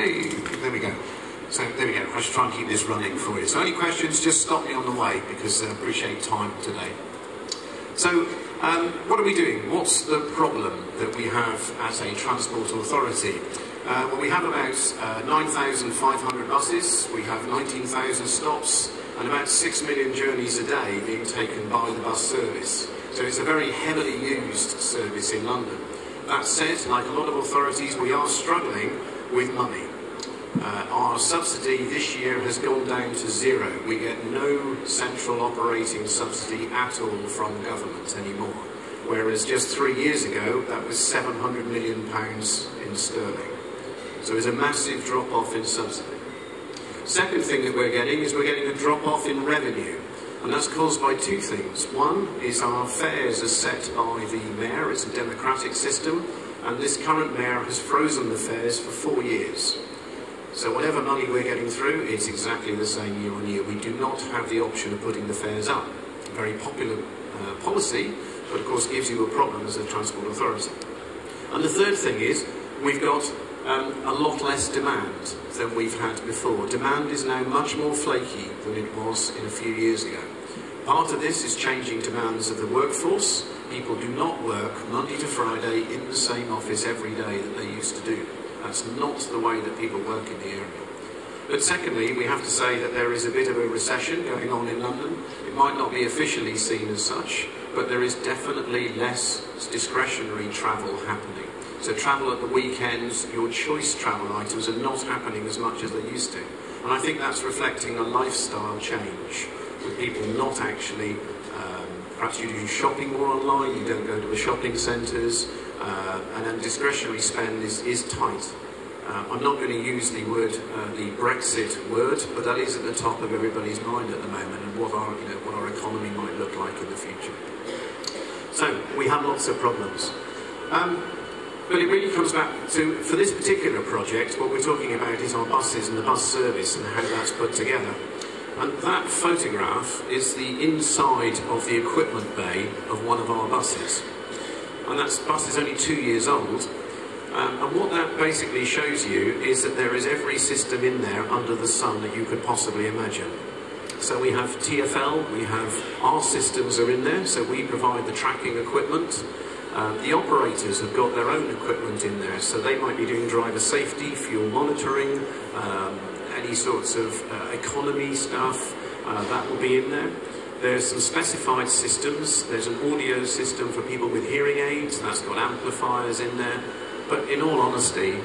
Hey, there we go. So there we go. I should try and keep this running for you. So any questions, just stop me on the way, because I appreciate time today. So what are we doing? What's the problem that we have as a transport authority? Well, we have about 9,500 buses, we have 19,000 stops, and about 6 million journeys a day being taken by the bus service. So it's a very heavily used service in London. That said, like a lot of authorities, we are struggling with money. Our subsidy this year has gone down to zero. We get no central operating subsidy at all from government anymore. Whereas just 3 years ago, that was £700 million in sterling. So there's a massive drop-off in subsidy. Second thing that we're getting is we're getting a drop-off in revenue. And that's caused by two things. One is our fares are set by the mayor. It's a democratic system. And this current mayor has frozen the fares for 4 years. So whatever money we're getting through, it's exactly the same year on year. We do not have the option of putting the fares up. A very popular policy, but of course gives you a problem as a transport authority. And the third thing is, we've got a lot less demand than we've had before. Demand is now much more flaky than it was in a few years ago. Part of this is changing demands of the workforce. People do not work Monday to Friday in the same office every day that they used to do. That's not the way that people work in the area. But secondly, we have to say that there is a bit of a recession going on in London. It might not be officially seen as such, but there is definitely less discretionary travel happening. So travel at the weekends, your choice travel items are not happening as much as they used to. And I think that's reflecting a lifestyle change, with people not actually, perhaps you do shopping more online, you don't go to the shopping centres, and then discretionary spend is tight. I'm not going to use the word, the Brexit word, but that is at the top of everybody's mind at the moment, and what our economy might look like in the future. So we have lots of problems. But it really comes back to, for this particular project, what we're talking about is our buses and the bus service and how that's put together. And that photograph is the inside of the equipment bay of one of our buses. And that bus is only 2 years old. And what that basically shows you is that there is every system in there under the sun that you could possibly imagine. So we have TfL, we have our systems are in there, so we provide the tracking equipment. The operators have got their own equipment in there, so they might be doing driver safety, fuel monitoring, any sorts of economy stuff, that will be in there. There's some specified systems. There's an audio system for people with hearing aids, that's got amplifiers in there. But in all honesty,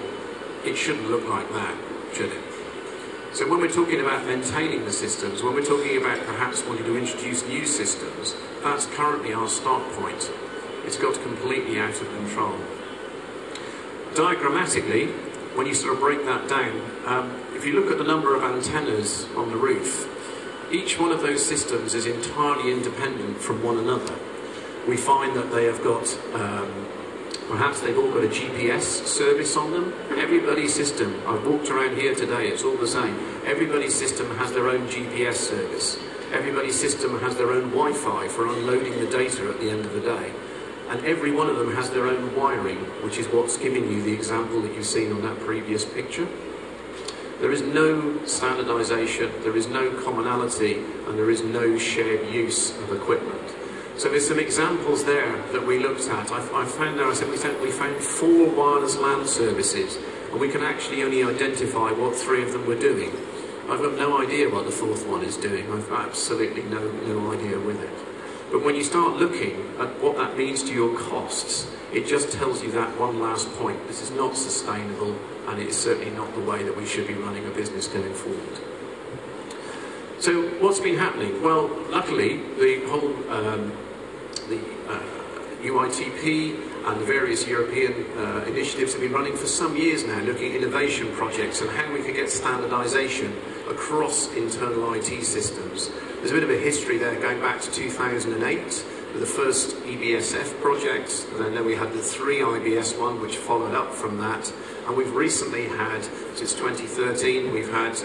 it shouldn't look like that, should it? So when we're talking about maintaining the systems, when we're talking about perhaps wanting to introduce new systems, that's currently our start point. It's got completely out of control. Diagrammatically, when you sort of break that down, if you look at the number of antennas on the roof, each one of those systems is entirely independent from one another. We find that they have got, perhaps they've all got a GPS service on them. Everybody's system, I've walked around here today, it's all the same. Everybody's system has their own GPS service. Everybody's system has their own Wi-Fi for unloading the data at the end of the day. And every one of them has their own wiring, which is what's giving you the example that you've seen on that previous picture. There is no standardization, there is no commonality, and there is no shared use of equipment. So there's some examples there that we looked at. I found there, I said we found 4 wireless LAN services, and we can actually only identify what 3 of them were doing. I've got no idea what the 4th one is doing. I've absolutely no idea with it. But when you start looking at what that means to your costs, it just tells you that one last point. This is not sustainable, and it is certainly not the way that we should be running a business going forward. So what's been happening? Well, luckily, the whole ITxPT and the various European initiatives have been running for some years now, looking at innovation projects and how we can get standardization across internal IT systems. There's a bit of a history there going back to 2008 with the first EBSF project, and then we had the 3 IBS one which followed up from that, and we've recently had, since 2013, we've had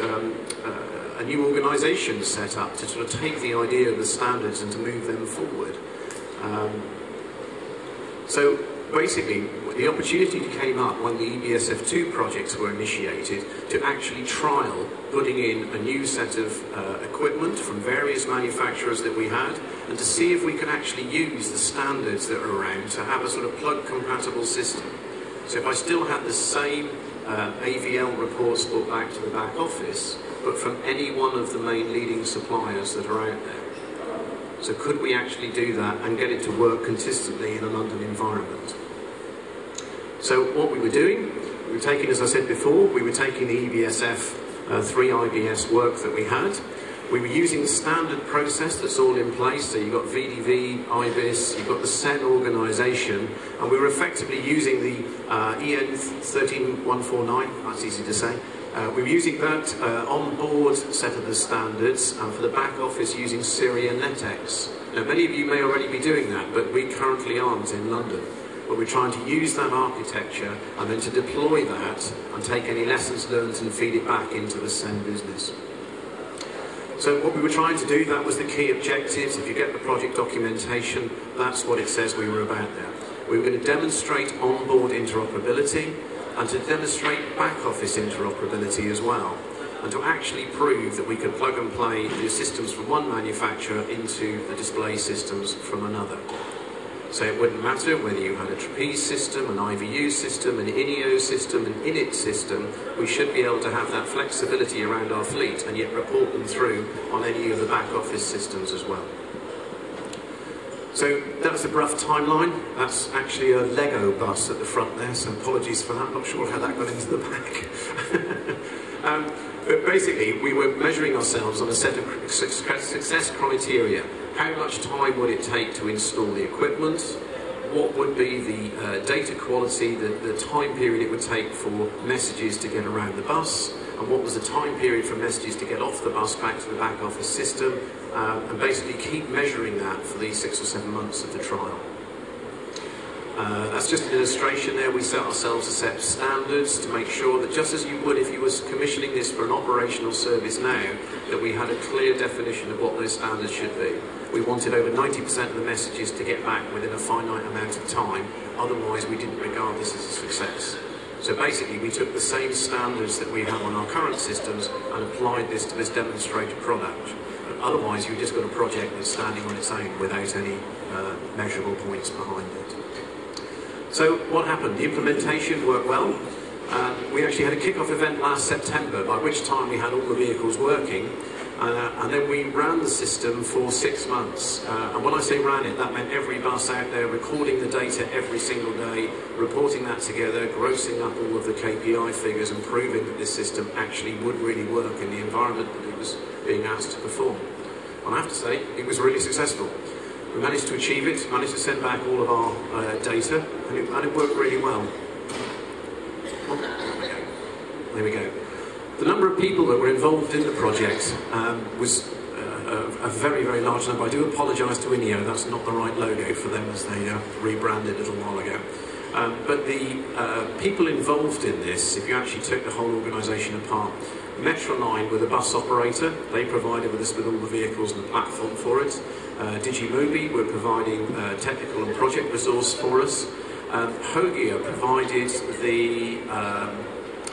a new organisation set up to sort of take the idea of the standards and to move them forward. basically, the opportunity came up when the EBSF2 projects were initiated to actually trial putting in a new set of equipment from various manufacturers that we had, and to see if we could actually use the standards that are around to have a sort of plug-compatible system. So if I still had the same AVL reports brought back to the back office, but from any one of the main leading suppliers that are out there. So could we actually do that and get it to work consistently in a London environment? So what we were doing, we were taking, as I said before, we were taking the EBSF 3 IBS work that we had. We were using the standard process that's all in place, so you've got VDV, IBIS, you've got the SEN organisation, and we were effectively using the EN 13149, that's easy to say. We were using that on-board set of the standards, and for the back office using Syria NetX. Now many of you may already be doing that, but we currently aren't in London. But we're trying to use that architecture and then to deploy that and take any lessons learned and feed it back into the SEN business. So what we were trying to do, that was the key objectives. If you get the project documentation, that's what it says we were about there. We were going to demonstrate onboard interoperability and to demonstrate back office interoperability as well, and to actually prove that we could plug and play the systems from one manufacturer into the display systems from another. So it wouldn't matter whether you had a trapeze system, an IVU system, an INEO system, an INIT system, we should be able to have that flexibility around our fleet and yet report them through on any of the back office systems as well. So that's a rough timeline. That's actually a Lego bus at the front there, so apologies for that. I'm not sure how that got into the back. But basically, we were measuring ourselves on a set of success criteria. How much time would it take to install the equipment? What would be the data quality, the time period it would take for messages to get around the bus? And what was the time period for messages to get off the bus back to the back office system? And basically keep measuring that for these 6 or 7 months of the trial. That's just an illustration there. We set ourselves a set of standards to make sure that just as you would if you was commissioning this for an operational service now, that we had a clear definition of what those standards should be. We wanted over 90% of the messages to get back within a finite amount of time, otherwise we didn't regard this as a success. So basically we took the same standards that we have on our current systems and applied this to this demonstrated product. But otherwise you've just got a project that's standing on its own without any measurable points behind it. So what happened? The implementation worked well. We actually had a kick-off event last September, by which time we had all the vehicles working, and then we ran the system for 6 months. And when I say ran it, that meant every bus out there recording the data every single day, reporting that together, grossing up all of the KPI figures and proving that this system actually would really work in the environment that it was being asked to perform. And I have to say, it was really successful. We managed to achieve it, managed to send back all of our data, and it worked really well. There we go. The number of people that were involved in the project was a very, very large number. I do apologise to INEO, that's not the right logo for them as they rebranded a little while ago. But the people involved in this, if you actually took the whole organisation apart, Metroline were the bus operator. They provided us with all the vehicles and the platform for it. Digimobi were providing technical and project resource for us. Hogia provided the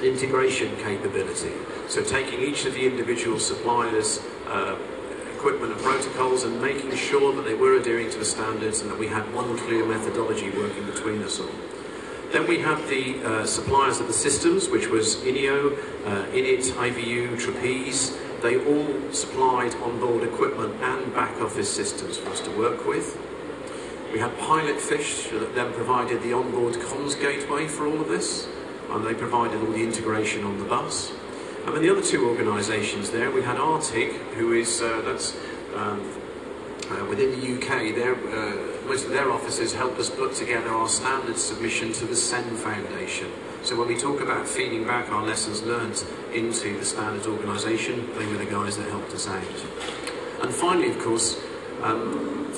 integration capability. So taking each of the individual suppliers' equipment and protocols and making sure that they were adhering to the standards and that we had one clear methodology working between us all. Then we have the suppliers of the systems, which was INEO, INIT, IVU, Trapeze. They all supplied onboard equipment and back office systems for us to work with. We had Pilotfish that then provided the onboard comms gateway for all of this, and they provided all the integration on the bus. And then the other two organisations there, we had Arctic, who is, within the UK, most of their officers helped us put together our standard submission to the SEN Foundation. So when we talk about feeding back our lessons learned into the standards organisation, they were the guys that helped us out. And finally, of course,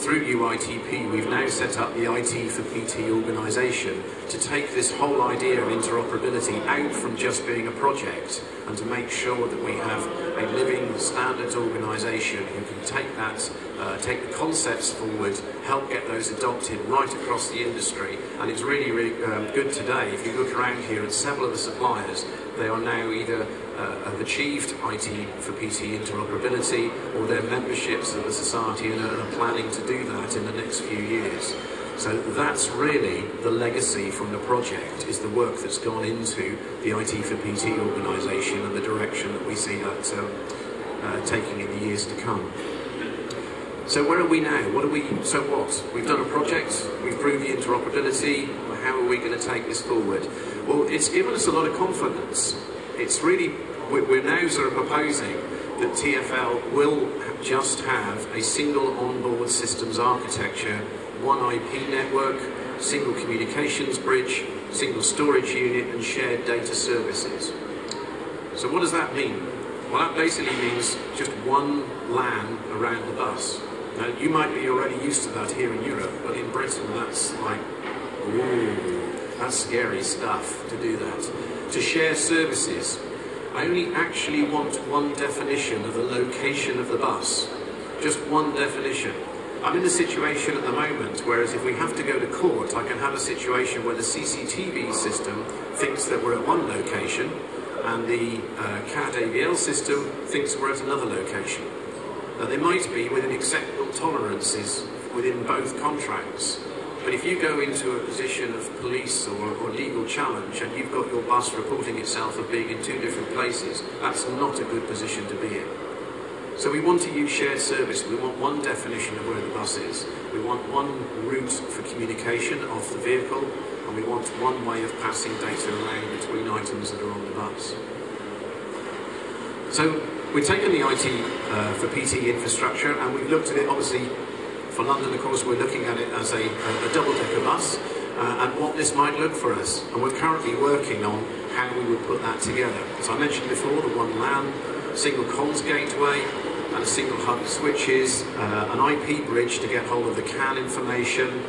through ITP, we've now set up the ITxPT organisation, to take this whole idea of interoperability out from just being a project and to make sure that we have a living standards organisation who can take that, take the concepts forward, help get those adopted right across the industry. And it's really, really good today. If you look around here at several of the suppliers, they are now either have achieved ITxPT interoperability or their memberships of the society and are planning to do that in the next few years. So that's really the legacy from the project, is the work that's gone into the ITxPT organisation and the direction that we see that taking in the years to come. So where are we now? So what? We've done a project, we've proved the interoperability, how are we going to take this forward? Well, it's given us a lot of confidence. It's really, we're now sort of proposing that TfL will just have a single onboard systems architecture, one IP network, single communications bridge, single storage unit and shared data services. So what does that mean? Well, that basically means just one LAN around the bus. Now, you might be already used to that here in Europe, but in Britain that's like, ooh, that's scary stuff to do that. To share services, I only actually want one definition of the location of the bus. Just one definition. I'm in a situation at the moment, whereas if we have to go to court, I can have a situation where the CCTV system thinks that we're at one location, and the CAD AVL system thinks we're at another location. Now, they might be within acceptable tolerances within both contracts, but if you go into a position of police or legal challenge and you've got your bus reporting itself as being in two different places, that's not a good position to be in. So we want to use shared service. We want one definition of where the bus is. We want one route for communication of the vehicle, and we want one way of passing data around between items that are on the bus. So we've taken the ITxPT infrastructure and we've looked at it, obviously, for London, of course, we're looking at it as a double-decker bus and what this might look for us. And we're currently working on how we would put that together. As I mentioned before, the one LAN, single comms gateway, and a single hub of switches, an IP bridge to get hold of the CAN information,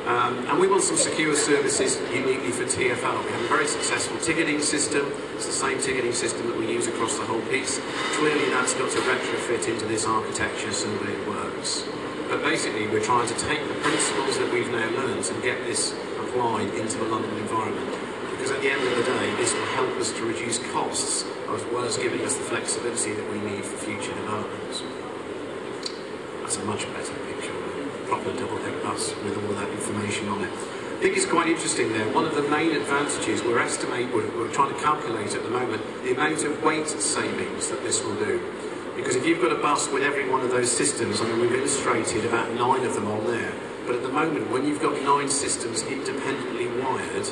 and we want some secure services uniquely for TfL. We have a very successful ticketing system. It's the same ticketing system that we use across the whole piece. Clearly that's got to retrofit into this architecture so that it works. But basically we're trying to take the principles that we've now learned and get this applied into the London environment. Because at the end of the day, this will help us to reduce costs as well as giving us the flexibility that we need for future developments. That's a much better picture of a proper double-deck bus with all of that information on it. I think it's quite interesting there. One of the main advantages we're trying to calculate at the moment, the amount of weight savings that this will do. Because if you've got a bus with every one of those systems, I mean, we've illustrated about 9 of them on there, but at the moment, when you've got 9 systems independently wired,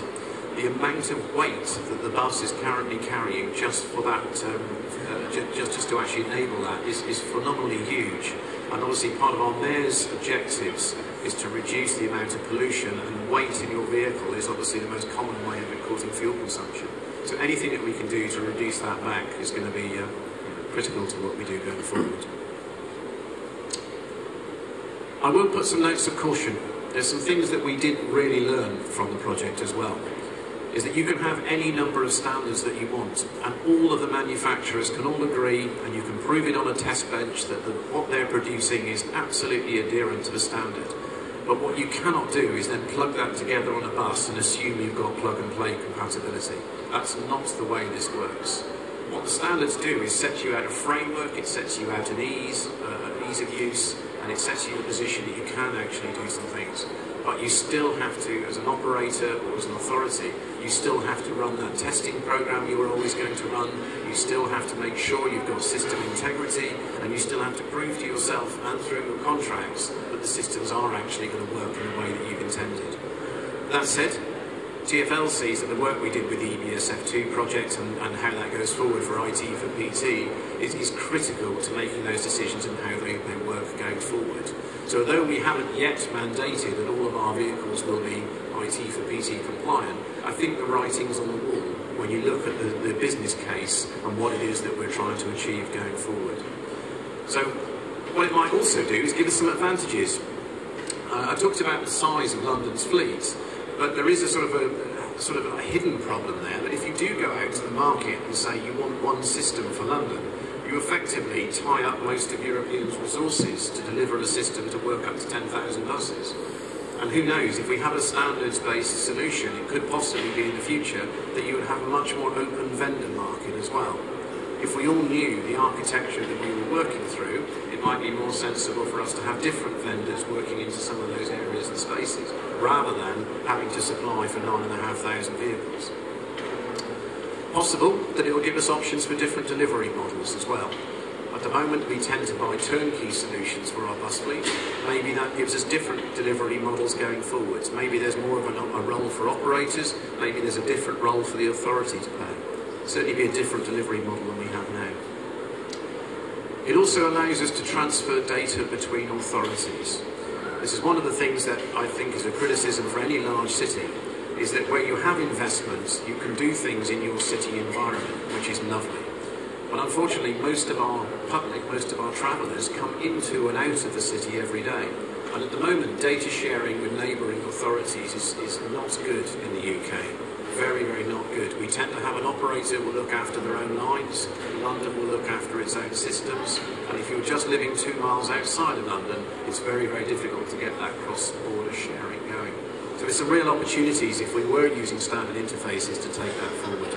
the amount of weight that the bus is currently carrying just for that, just to actually enable that is phenomenally huge. And obviously part of our mayor's objectives is to reduce the amount of pollution, and weight in your vehicle is obviously the most common way of it causing fuel consumption. So anything that we can do to reduce that back is going to be critical to what we do going forward. I will put some notes of caution. There's some things that we did really learn from the project as well. Is that you can have any number of standards that you want, and all of the manufacturers can all agree, and you can prove it on a test bench that what they're producing is absolutely adherent to the standard. But what you cannot do is then plug that together on a bus and assume you've got plug-and-play compatibility. That's not the way this works. What the standards do is set you out a framework, it sets you out an ease of use, and it sets you in a position that you can actually do some things. But you still have to, as an operator or as an authority, you still have to run that testing program you were always going to run. You still have to make sure you've got system integrity, and you still have to prove to yourself and through your contracts that the systems are actually going to work in the way that you've intended. That said, TfL sees that the work we did with the EBSF2 project and how that goes forward for ITxPT is critical to making those decisions and how they work going forward. So although we haven't yet mandated that all of our vehicles will be ITxPT compliant, I think the writing's on the wall when you look at the business case and what it is that we're trying to achieve going forward. So what it might also do is give us some advantages. I talked about the size of London's fleet, but there is a sort of sort of a hidden problem there, that if you do go out to the market and say you want one system for London, you effectively tie up most of Europeans' resources to deliver a system to work up to 10,000 buses. And who knows, if we have a standards-based solution, it could possibly be in the future that you would have a much more open vendor market as well. If we all knew the architecture that we were working through, it might be more sensible for us to have different vendors working into some of those areas and spaces, rather than having to supply for 9,500 vehicles. Possible that it will give us options for different delivery models as well. At the moment, we tend to buy turnkey solutions for our bus fleet. Maybe that gives us different delivery models going forwards. Maybe there's more of a role for operators. Maybe there's a different role for the authority to play. Certainly be a different delivery model than we have now. It also allows us to transfer data between authorities. This is one of the things that I think is a criticism for any large city, is that where you have investments, you can do things in your city environment, which is lovely. But unfortunately, most of our public, most of our travellers come into and out of the city every day. And at the moment, data sharing with neighbouring authorities is not good in the UK. Very, very not good. We tend to have an operator who will look after their own lines. London will look after its own systems. And if you're just living 2 miles outside of London, it's very, very difficult to get that cross-border sharing going. So there's some real opportunities if we were using standard interfaces to take that forward.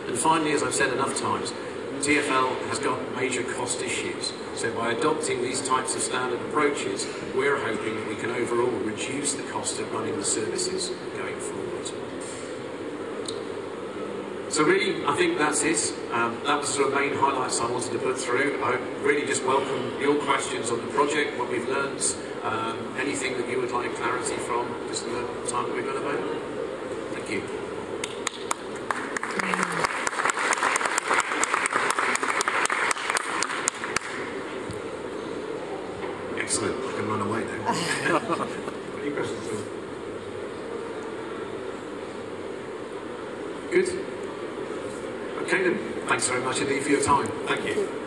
And finally, as I've said enough times, TfL has got major cost issues. So by adopting these types of standard approaches, we're hoping that we can overall reduce the cost of running the services going forward. So really, I think that's it. That was the sort of main highlights I wanted to put through. I really just welcome your questions on the project, what we've learned, anything that you would like clarity from, just in the time that we've got available. Thank you. Excellent. I can run away now. Any questions? Good. Okay then. Thanks very much indeed for your time. Thank you.